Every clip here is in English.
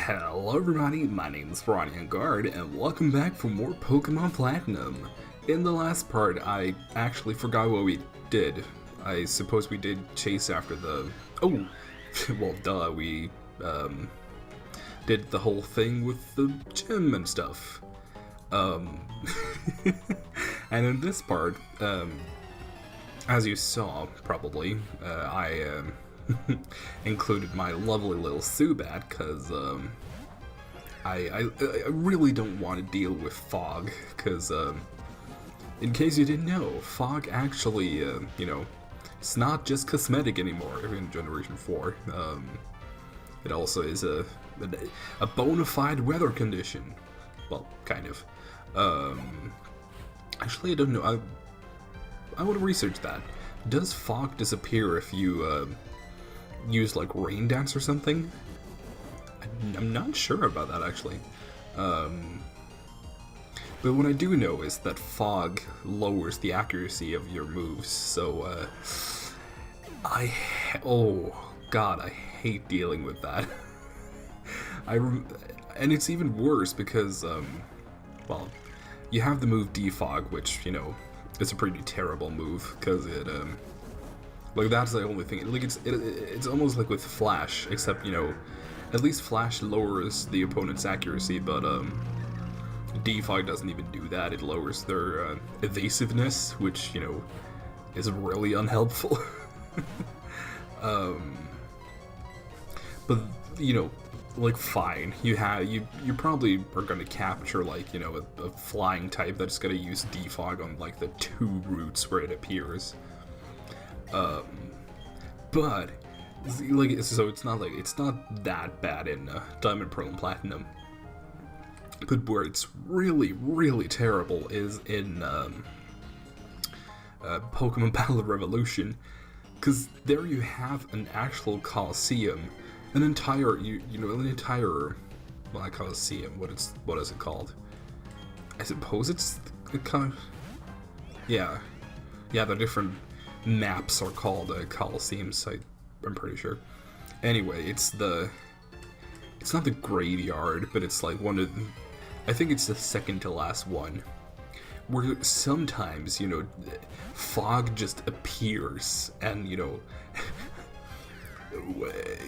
Hello everybody, my name is Ronja Engarde, and welcome back for more Pokemon Platinum. In the last part, I actually forgot what we did. I suppose we did chase after the... Oh! Well, duh, we, did the whole thing with the gym and stuff. And in this part, as you saw, probably, I, included my lovely little Zubat, because, I really don't want to deal with fog, because, in case you didn't know, fog actually, you know, it's not just cosmetic anymore in Generation 4. It also is a bona fide weather condition. Well, kind of. Actually, I don't know. I want to research that. Does fog disappear if you, use like rain dance or something? I'm not sure about that actually. But what I do know is that fog lowers the accuracy of your moves, so oh god, I hate dealing with that. And it's even worse because well, you have the move Defog, which, you know, it's a pretty terrible move because it like that's the only thing. Like it's almost like with Flash, except, you know, at least Flash lowers the opponent's accuracy, but Defog doesn't even do that. It lowers their evasiveness, which, you know, is really unhelpful. But, you know, like, fine, you probably are gonna capture, like, you know, a flying type that's gonna use Defog on like the 2 routes where it appears. But like, so it's not that bad in Diamond, Pearl, and Platinum. But where it's really, really terrible is in Pokemon Battle Revolution, because there you have an actual Coliseum, an entire, well, not Coliseum. What is it called? I suppose it's yeah, the different maps are called Coliseums. I'm pretty sure. Anyway, it's not the graveyard, but it's like one of, I think it's the second to last one, where sometimes, you know, fog just appears, and, you know,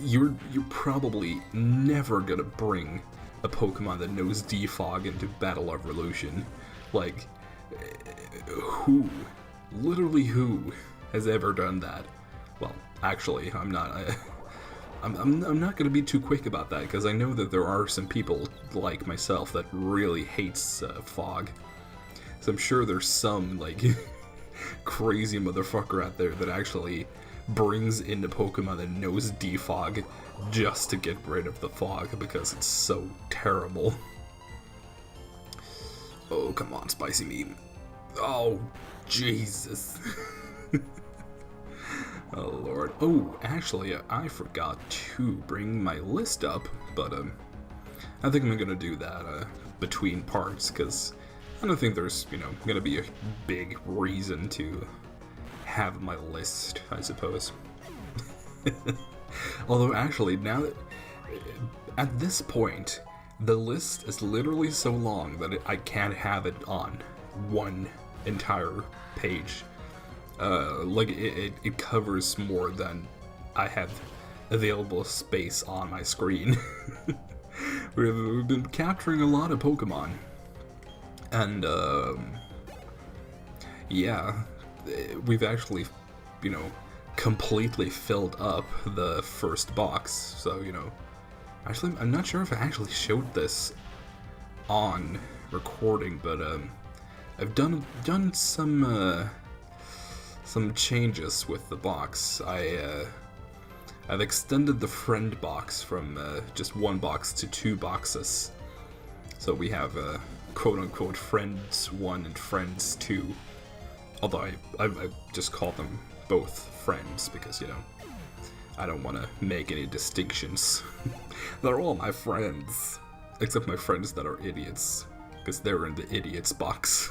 you're probably never gonna bring a Pokemon that knows Defog into Battle of Revolution. Like, who? Literally who has ever done that? Well, actually, I'm not going to be too quick about that, because I know that there are some people like myself that really hates fog. So I'm sure there's some, like, crazy motherfucker out there that actually brings in a Pokemon that knows Defog just to get rid of the fog, because it's so terrible. Oh, come on, spicy meat. Oh, Jesus. Oh lord. Oh, actually, I forgot to bring my list up, but I think I'm gonna do that between parts, because I don't think there's, you know, gonna be a big reason to have my list, I suppose. Although, actually, now that at this point, the list is literally so long that I can't have it on one entire page. Like, it covers more than I have available space on my screen. We've been capturing a lot of Pokemon, and yeah, we've actually, you know, completely filled up the first box. So, you know, actually, I'm not sure if I actually showed this on recording, but I've done some changes with the box. I've extended the friend box from just 1 box to 2 boxes. So we have quote-unquote Friends 1 and Friends 2. Although I just call them both Friends because, you know, I don't want to make any distinctions. They're all my friends. Except my friends that are idiots, because they're in the idiots box.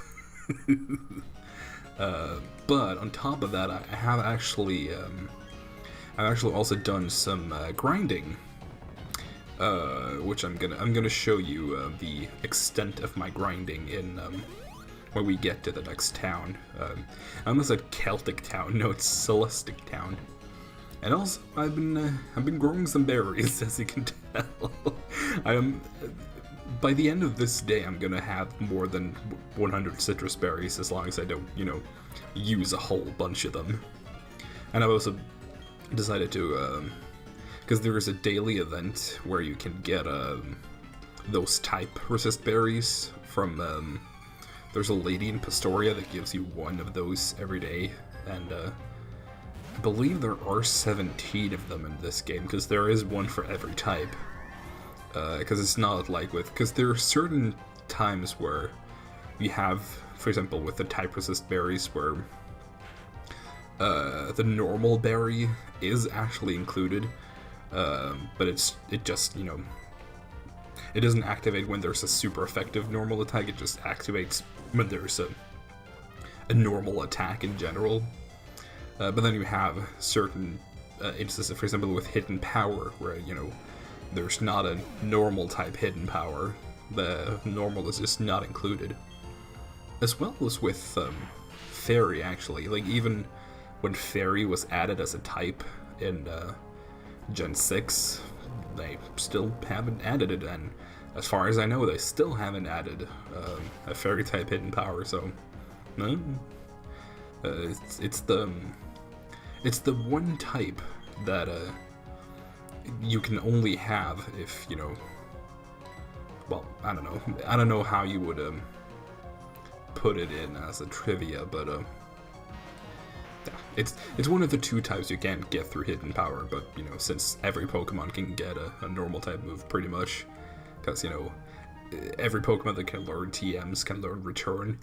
But on top of that, I have actually I've actually also done some grinding. which I'm gonna show you the extent of my grinding in when we get to the next town. I almost said Celtic town. No, it's Celestic town. And also, I've been growing some berries, as you can tell. By the end of this day, I'm gonna have more than 100 citrus berries, as long as I don't, use a whole bunch of them. And I've also decided to, because there is a daily event where you can get those type resist berries from. There's a lady in Pastoria that gives you one of those every day, and I believe there are 17 of them in this game, because there is one for every type. Because it's not like because there are certain times where you have, for example, with the type resist berries, where the normal berry is actually included, but it just, it doesn't activate when there's a super effective normal attack, it just activates when there's a normal attack in general. But then you have certain instances, for example, with hidden power, where, there's not a normal type hidden power. The normal is just not included. As well as with Fairy, actually. Like, even when Fairy was added as a type in Gen 6, they still haven't added it, and as far as I know, they still haven't added a Fairy type hidden power, so no. It's the one type that you can only have if, well, I don't know how you would put it in as a trivia, but yeah, it's one of the two types you can't get through hidden power, but since every Pokemon can get a normal type move pretty much, because every Pokemon that can learn TMs can learn Return.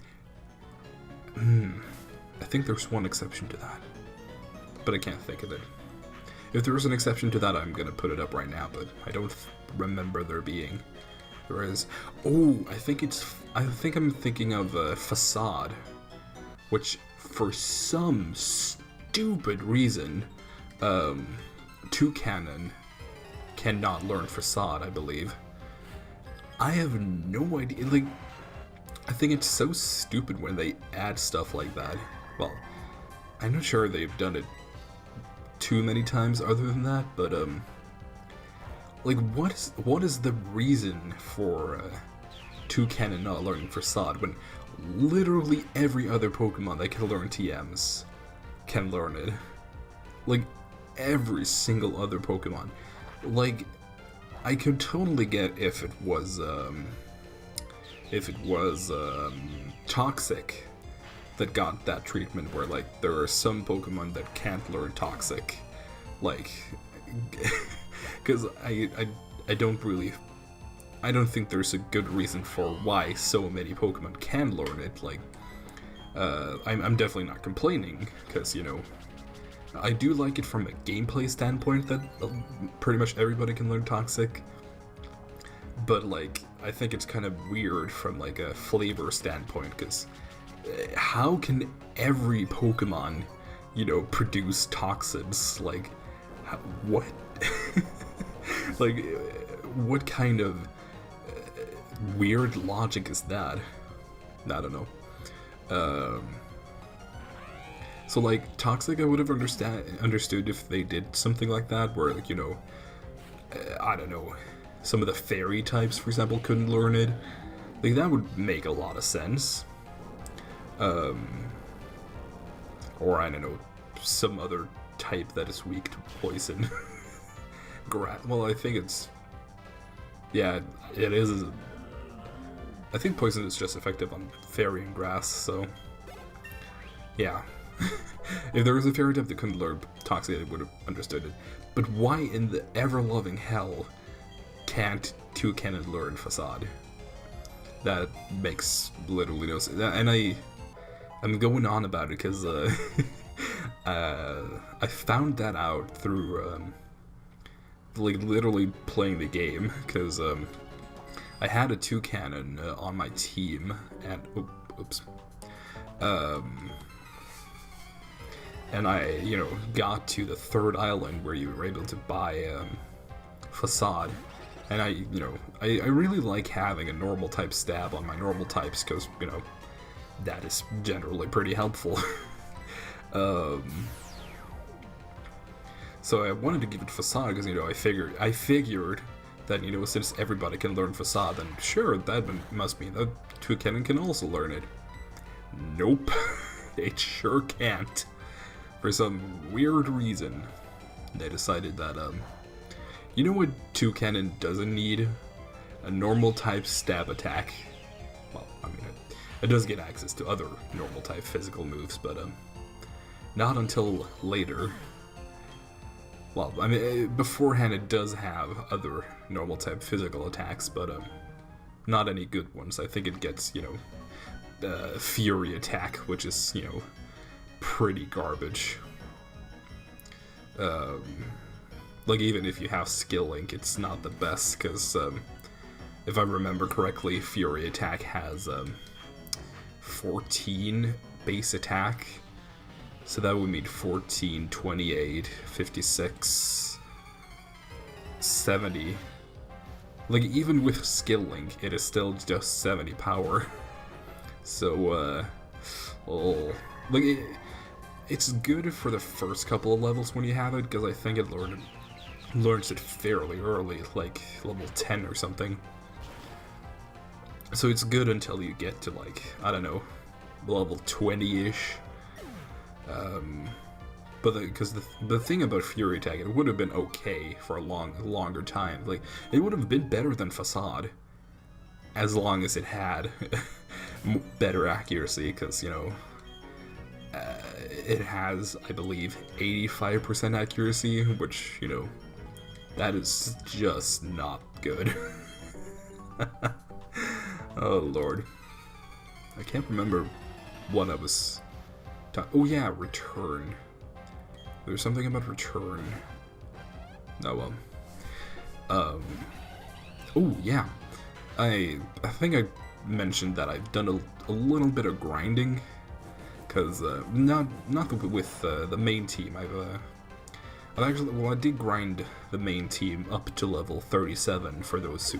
I think there's one exception to that, but I can't think of it. If there is an exception to that, I'm gonna put it up right now, but I don't remember there being. There is. Oh, I think I'm thinking of Facade, which for some stupid reason, Toucanon cannot learn Facade, I believe. I have no idea. Like, I think it's so stupid when they add stuff like that. Well, I'm not sure they've done it too many times other than that, but like, what is the reason for Toucanon not learning Facade when literally every other Pokemon that can learn TMs can learn it? Like, every single other Pokemon. Like, I could totally get if it was Toxic that got that treatment, where, like, there are some Pokemon that can't learn Toxic, like, because I don't think there's a good reason for why so many Pokemon can learn it. Like, I'm definitely not complaining, because, I do like it from a gameplay standpoint that pretty much everybody can learn Toxic, but, like, I think it's kind of weird from, like, a flavor standpoint, because how can every Pokemon, produce toxins? Like, what? Like, what kind of weird logic is that? I don't know. So, like, Toxic, I would have understood if they did something like that, where, like, I don't know, some of the Fairy types, for example, couldn't learn it. Like, that would make a lot of sense. Or, I don't know, some other type that is weak to poison. Well, I think it's... Yeah, it is. I think poison is just effective on Fairy and Grass, so... Yeah. If there was a Fairy type that couldn't learn Toxic, I would have understood it. But why in the ever-loving hell can't Toucanon learn Facade? That makes literally no sense. And I'm going on about it because I found that out through like literally playing the game, because I had a Toucanon on my team, and and I got to the third island where you were able to buy Facade, And I really like having a normal type stab on my normal types, because, that is generally pretty helpful. So I wanted to give it Facade, because, I figured that, since everybody can learn Facade, then sure, that must mean that Toucannon can also learn it. Nope. It sure can't. For some weird reason, they decided that, you know what Toucannon doesn't need? A normal type stab attack. Well, I mean, it does get access to other normal type physical moves, but, not until later. Well, I mean, beforehand it does have other normal type physical attacks, but, not any good ones. I think it gets, Fury attack, which is, pretty garbage. Like, even if you have Skill Link, it's not the best, because, if I remember correctly, Fury attack has, 14 base attack, so that would mean 14, 28, 56, 70. Like, even with Skill Link, it is still just 70 power. So, it's good for the first couple of levels when you have it, because I think it learns it fairly early, like level 10 or something. So it's good until you get to, like, I don't know, level 20-ish. But because the thing about Fury Attack, it would have been okay for a longer time. Like, it would have been better than Facade, as long as it had better accuracy, because, it has, I believe, 85% accuracy, which, that is just not good. Oh, Lord. I can't remember what I was oh, yeah, Return. There's something about Return. Oh, well. Oh, yeah. I think I mentioned that I've done a little bit of grinding, because not with the main team. I've actually, well, I did grind the main team up to level 37 for those who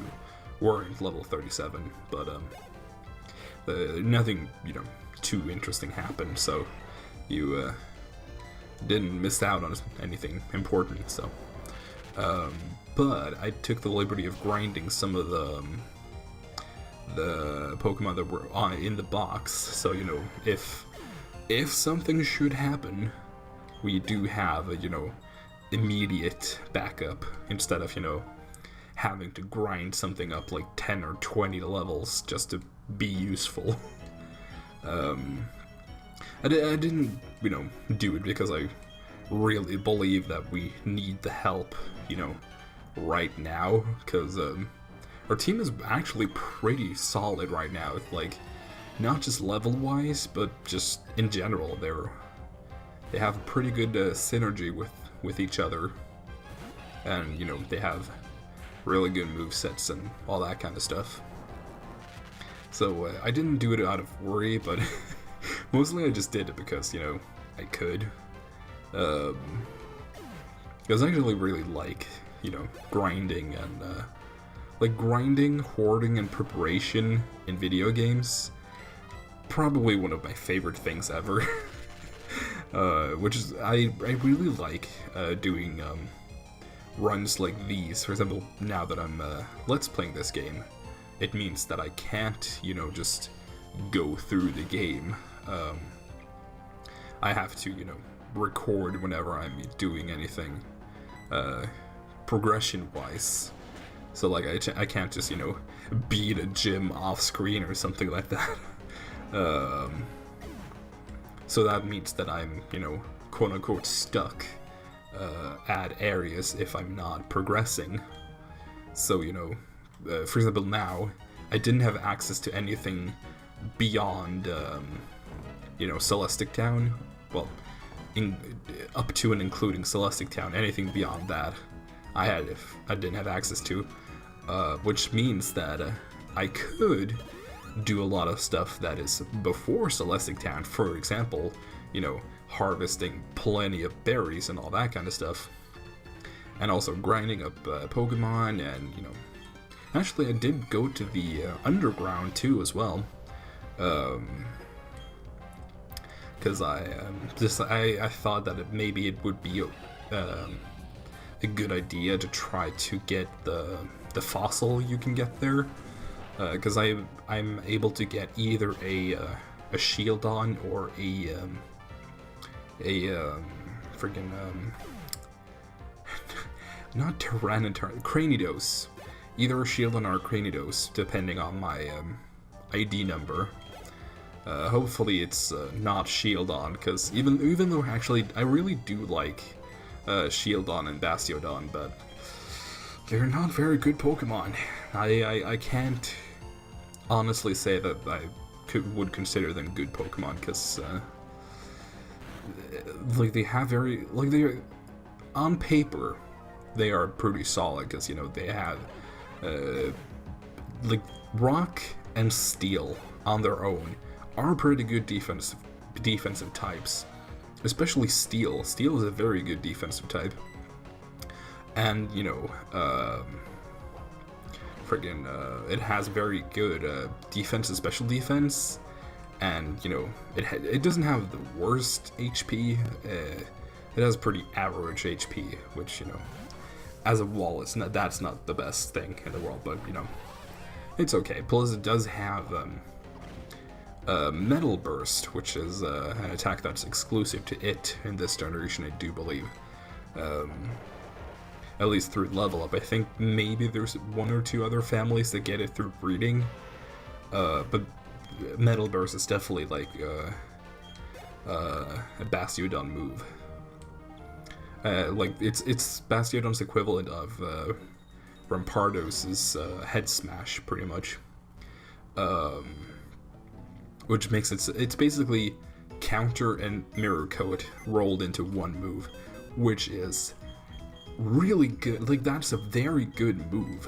weren't level 37, but nothing too interesting happened, so you didn't miss out on anything important. So, but I took the liberty of grinding some of the Pokemon that were in the box, so if something should happen, we do have a immediate backup, instead of having to grind something up like 10 or 20 levels just to be useful. I didn't do it because I really believe that we need the help right now, because our team is actually pretty solid right now, like, not just level wise, but just in general. They have a pretty good synergy with each other, and they have really good movesets and all that kind of stuff. So I didn't do it out of worry, but mostly I just did it because I could. Because I actually really like grinding, and like grinding, hoarding, and preparation in video games. Probably one of my favorite things ever. Which is, I really like doing runs like these. For example, now that I'm let's playing this game, it means that I can't, just go through the game. I have to, record whenever I'm doing anything progression-wise. So, like, I can't just, beat a gym off-screen or something like that. So that means that I'm, quote-unquote stuck at areas if I'm not progressing. So, for example, now, I didn't have access to anything beyond, Celestic Town. Well, up to and including Celestic Town. Anything beyond that, I didn't have access to. Which means that I could do a lot of stuff that is before Celestic Town. For example, harvesting plenty of berries and all that kind of stuff. And also grinding up Pokemon and, Actually, I did go to the underground too as well. Because I thought that maybe it would be a good idea to try to get the fossil you can get there. Because I'm able to get either a shield on or a friggin' not Tyranitar, Cranidos. Either a shield on or a Cranidos, depending on my ID number. Hopefully it's not shield on, because even though actually I really do like Shieldon and Bastiodon, but they're not very good Pokemon. I can't honestly say that I would consider them good Pokemon, because like they have very, like, they on paper they are pretty solid, because you know they have like Rock and Steel on their own are pretty good defensive types, especially Steel. Steel is a very good defensive type, and you know, it has very good defense and special defense, and you know, it doesn't have the worst HP. It has pretty average HP, which, you know, as a wall, that's not the best thing in the world, but you know, it's okay. Plus, it does have Metal Burst, which is an attack that's exclusive to it in this generation, I do believe. At least through level up. I think maybe there's one or two other families that get it through breeding, but Metal Burst is definitely like a Bastiodon move. Like it's Bastiodon's equivalent of Rampardos' Head Smash, pretty much. Which makes it's basically Counter and Mirror Coat rolled into one move, which is really good. Like, that's a very good move.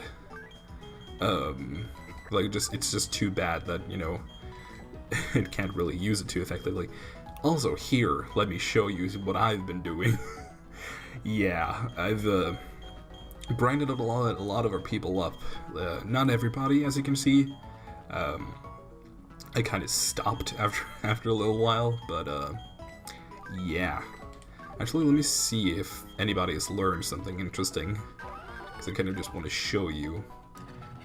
Like, it's just too bad that, you know, it can't really use it too effectively. Also, here, let me show you what I've been doing. Yeah, I've grinded up a lot of our people up. Not everybody, as you can see. I kind of stopped after a little while, but yeah. Actually, let me see if anybody has learned something interesting, because I kind of just want to show you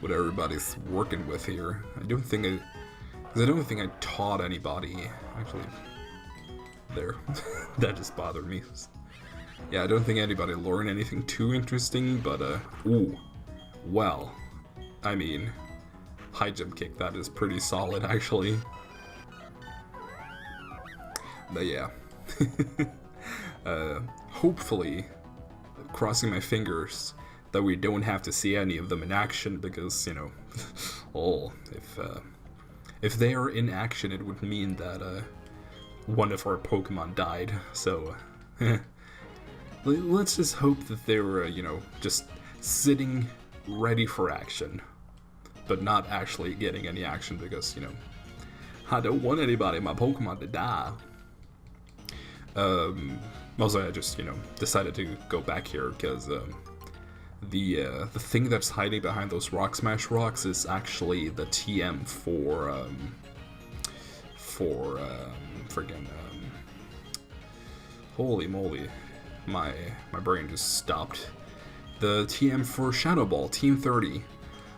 what everybody's working with here. I don't think I taught anybody. Actually, there, that just bothered me. Yeah, I don't think anybody learned anything too interesting, but ooh, well, I mean, high jump kick, that is pretty solid, actually. But yeah. Hopefully, crossing my fingers that we don't have to see any of them in action, because, you know, oh, if they are in action, it would mean that one of our Pokemon died. So let's just hope that they were, you know, just sitting ready for action, but not actually getting any action, because, you know, I don't want anybody, my Pokemon, to die. Also, I just, you know, decided to go back here because the thing that's hiding behind those Rock Smash rocks is actually the TM for friggin' holy moly, my brain just stopped. The TM for Shadow Ball, Team 30.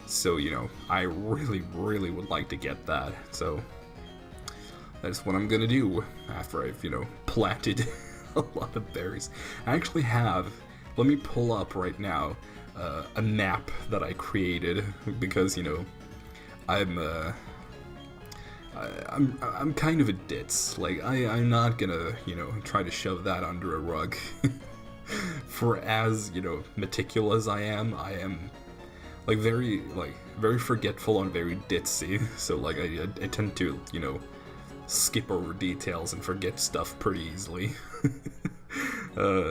So, you know, I really would like to get that. So that's what I'm gonna do after I've, you know, planted a lot of berries. I actually have, let me pull up right now, a map that I created, because, you know, I'm kind of a ditz. Like, I'm not gonna, you know, try to shove that under a rug. For as, you know, meticulous I am like very forgetful and very ditzy. So like I tend to, you know, skip over details and forget stuff pretty easily.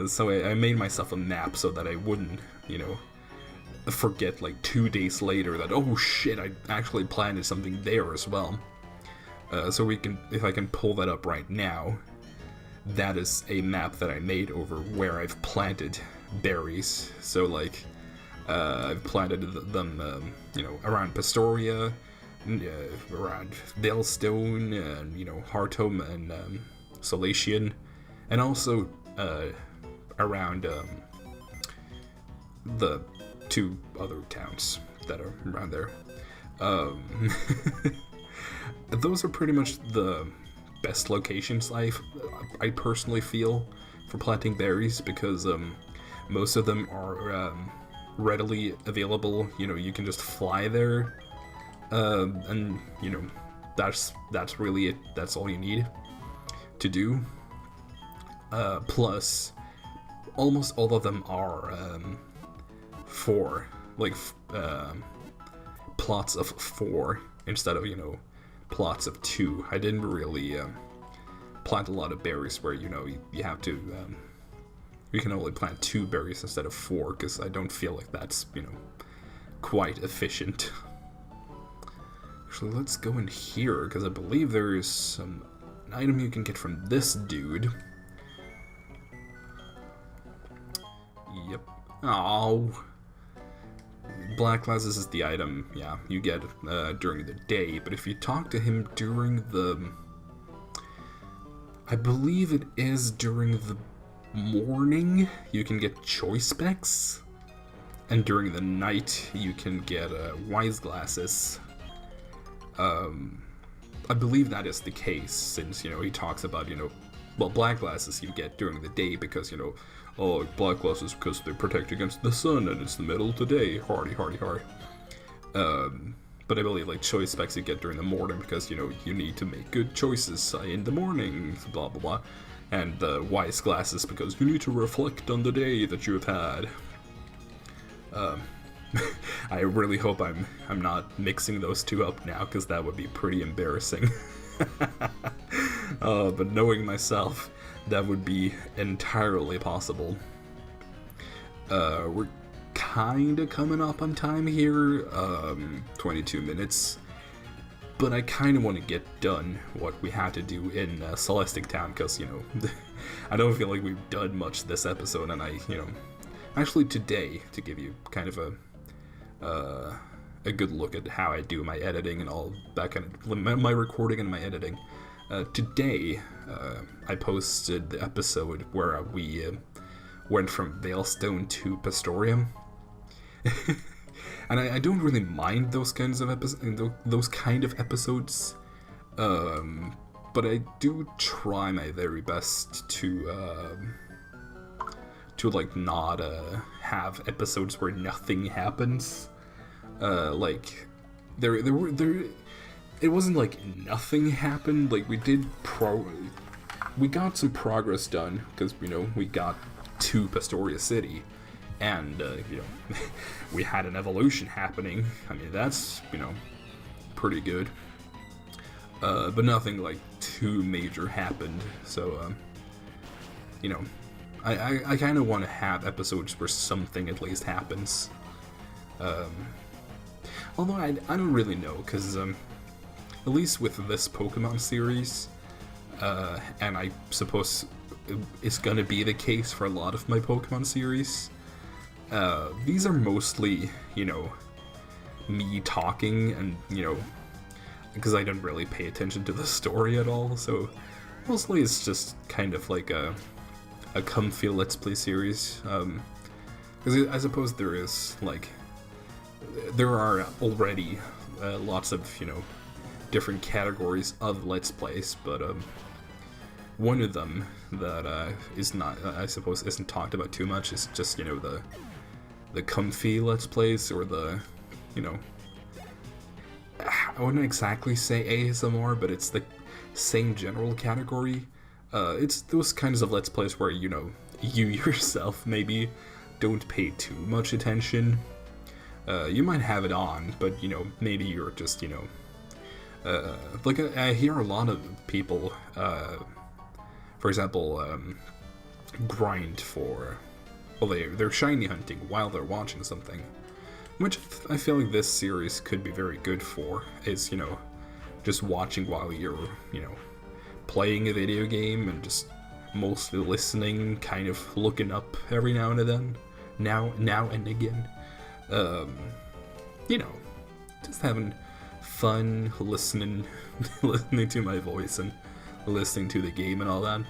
So I made myself a map so that I wouldn't, you know, forget like 2 days later that, oh shit, I actually planted something there as well. So if I can pull that up right now, that is a map that I made over where I've planted berries. So like, I've planted them, around Pastoria, around Dalestone, and, Hartum and Solatian, and also around the 2 other towns that are around there. Those are pretty much the best locations I personally feel for planting berries, because most of them are readily available. You can just fly there, and that's really it. That's all you need to do. Plus, almost all of them are four, plots of 4 instead of plots of 2. I didn't really plant a lot of berries where you have to you can only plant 2 berries instead of 4, because I don't feel like that's quite efficient. Actually, let's go in here, because I believe there is an item you can get from this dude. Yep. Oh, black glasses is the item, yeah, you get during the day, but if you talk to him during the, I believe it is during the morning, you can get choice specs, and during the night you can get wise glasses. I believe that is the case, since he talks about black glasses you get during the day because black glasses because they protect against the sun and it's the middle of the day, hardy. But I believe choice specs you get during the morning because you need to make good choices in the morning, blah blah blah. And the wise glasses because you need to reflect on the day that you have had. I really hope I'm not mixing those 2 up now, because that would be pretty embarrassing. But knowing myself, that would be entirely possible. We're kinda coming up on time here, 22 minutes. But I kinda want to get done what we had to do in Celestic Town, because, I don't feel like we've done much this episode, and actually today, to give you kind of a good look at how I do my editing and all that kind of, my recording and my editing. Today, I posted the episode where we went from Veilstone to Pastorium. And I don't really mind those kinds of episodes, but I do try my very best to not have episodes where nothing happens. It wasn't nothing happened. We got some progress done because we got to Pastoria City, and we had an evolution happening. I mean, that's pretty good. But nothing too major happened. So I kind of want to have episodes where something at least happens. Although I don't really know, because at least with this Pokemon series, and I suppose it's gonna be the case for a lot of my Pokemon series, these are mostly, me talking, and, because I don't really pay attention to the story at all, so mostly it's just kind of like a comfy Let's Play series, because I suppose there is, there are already lots of, different categories of Let's Plays, but one of them that is not, I suppose, isn't talked about too much is just, the comfy Let's Plays, or the, I wouldn't exactly say ASMR, but it's the same general category. It's those kinds of Let's Plays where, you yourself maybe don't pay too much attention. You might have it on, but, maybe you're just, I hear a lot of people, for example, grind for, they're shiny hunting while they're watching something, which I feel like this series could be very good for, is, just watching while you're, playing a video game, and just mostly listening, kind of looking up every now and then, now and again. You know, just having fun listening to my voice and listening to the game and all that.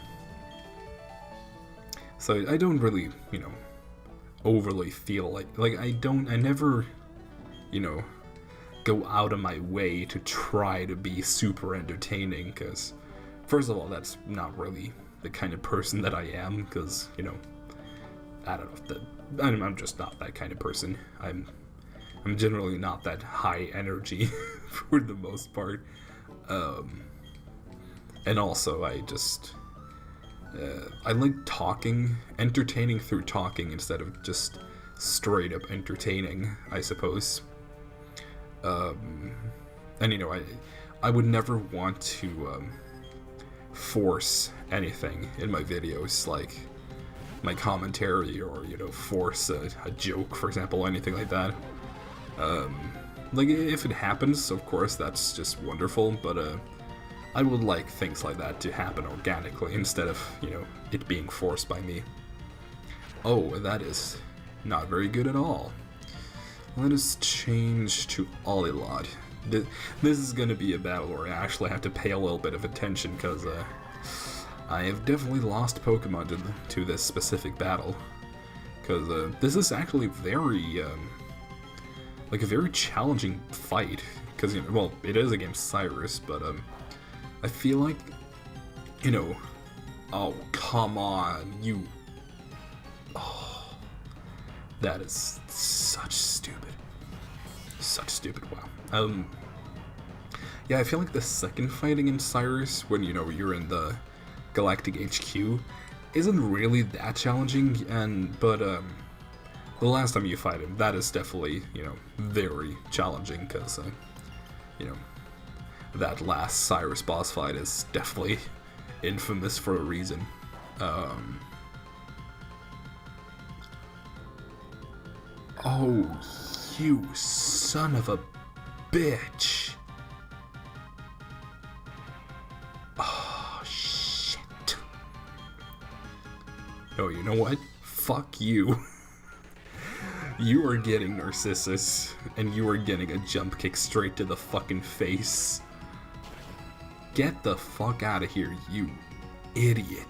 So I don't really, you know, overly feel like I never, you know, go out of my way to try to be super entertaining, because first of all, that's not really the kind of person that I am, because, you know, I don't know, I'm just not that kind of person. I'm generally not that high energy for the most part. And also, I just, I like talking, entertaining through talking instead of just straight up entertaining, I suppose. And you know, I would never want to force anything in my videos, like my commentary, or, you know, force a joke, for example, or anything like that. Like, if it happens, of course, that's just wonderful, but I would like things like that to happen organically instead of, you know, it being forced by me. Oh, that is not very good at all. Let us change to Olilod. This is going to be a battle where I actually have to pay a little bit of attention, because I have definitely lost Pokemon to this specific battle. Because this is actually very, like a very challenging fight. Because, you know, well, it is against Cyrus, but I feel like, you know, oh, come on, you... Oh, that is such stupid. Such stupid, wow. Yeah, I feel like the second fight against Cyrus, when, you know, you're in the Galactic HQ, isn't really that challenging, but the last time you fight him, that is definitely, you know, very challenging, because, you know, that last Cyrus boss fight is definitely infamous for a reason. Oh, you son of a bitch. Oh, shit. Oh, you know what? Fuck you. You are getting Narcissus, and you are getting a jump kick straight to the fucking face. Get the fuck out of here, you idiot.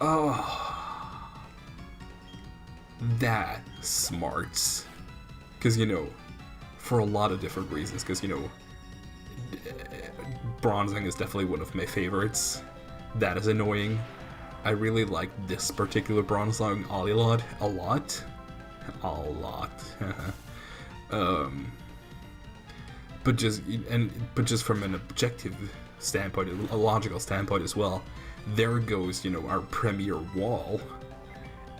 Oh. That smarts. Because, you know, for a lot of different reasons, because, you know, bronzing is definitely one of my favorites. That is annoying. I really like this particular bronzing Olilod a lot. But just from an objective standpoint, a logical standpoint as well, there goes, you know, our premier wall,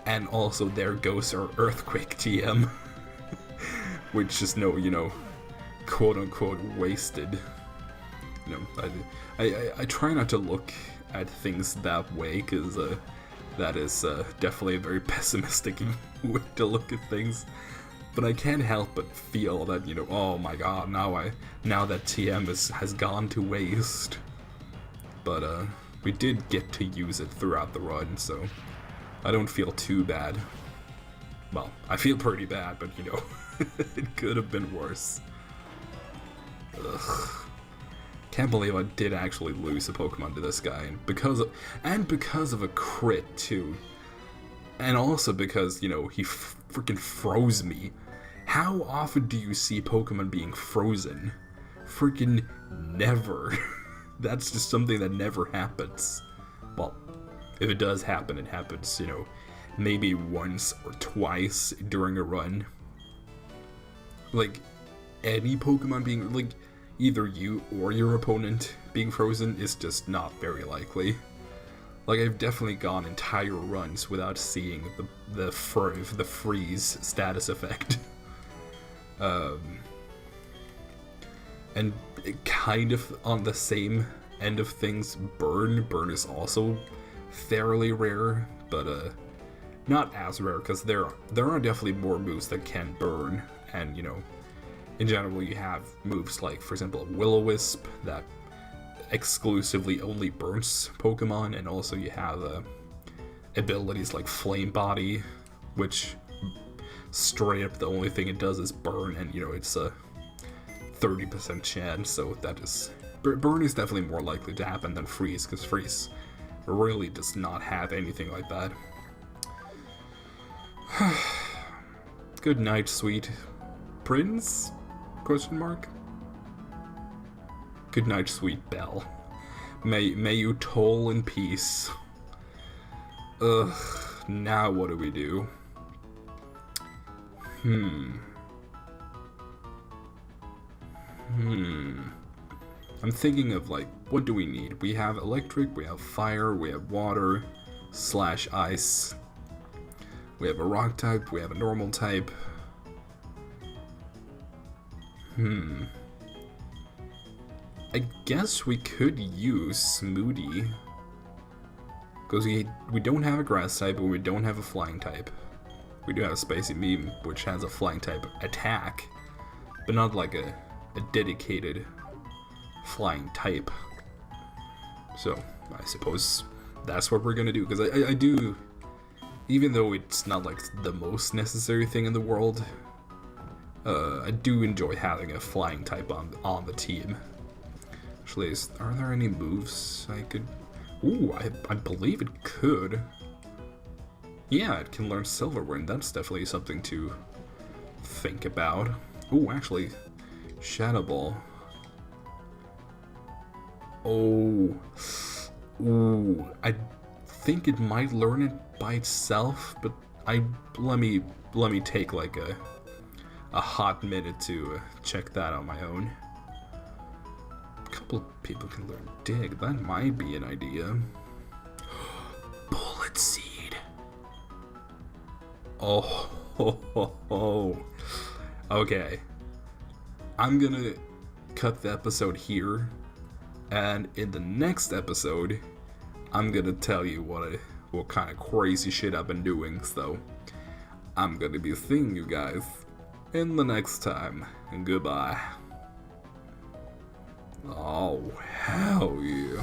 and also there goes our earthquake TM, which is no, you know, quote unquote wasted. You know, I try not to look at things that way, because that is definitely a very pessimistic way to look at things. But I can't help but feel that, you know, oh my god, now that TM has gone to waste. But we did get to use it throughout the run, so I don't feel too bad. Well, I feel pretty bad, but, you know, it could have been worse. Ugh. Can't believe I did actually lose a Pokemon to this guy, and because of a crit too, and also because, you know, he freaking froze me. How often do you see Pokemon being frozen? Freaking never. That's just something that never happens. Well, if it does happen, it happens, you know, maybe once or twice during a run. Like, any Pokemon being, like, either you or your opponent being frozen is just not very likely. Like, I've definitely gone entire runs without seeing the freeze status effect. And kind of on the same end of things, burn is also fairly rare, but not as rare, because there are definitely more moves that can burn, and, you know, in general you have moves like, for example, Will-O-Wisp that exclusively only burns Pokemon, and also you have abilities like Flame Body, which straight up the only thing it does is burn, and you know, it's a 30% chance, so that is... Burn is definitely more likely to happen than freeze, because freeze really does not have anything like that. Good night, sweet prince? Question mark? Good night, sweet bell. May you toll in peace. Ugh, now what do we do? I'm thinking of, like, what do we need? We have electric, we have fire, we have water, / ice. We have a rock type, we have a normal type. I guess we could use Smoothie. Because we don't have a grass type, but we don't have a flying type. We do have a Spicy Meme, which has a flying type attack, but not like a dedicated flying type. So, I suppose that's what we're gonna do, because I do, even though it's not like the most necessary thing in the world, I do enjoy having a flying type on the team. Actually, are there any moves I could... Ooh, I believe it could. Yeah, it can learn Silver Wind. That's definitely something to think about. Ooh, actually, Shadow Ball. Oh, ooh, I think it might learn it by itself, but let me take like a hot minute to check that on my own. A couple of people can learn Dig. That might be an idea. Bullet Seed. Oh. Okay. I'm gonna cut the episode here, and in the next episode, I'm gonna tell you what kind of crazy shit I've been doing. So I'm gonna be seeing you guys in the next time, and goodbye. Oh, hell yeah.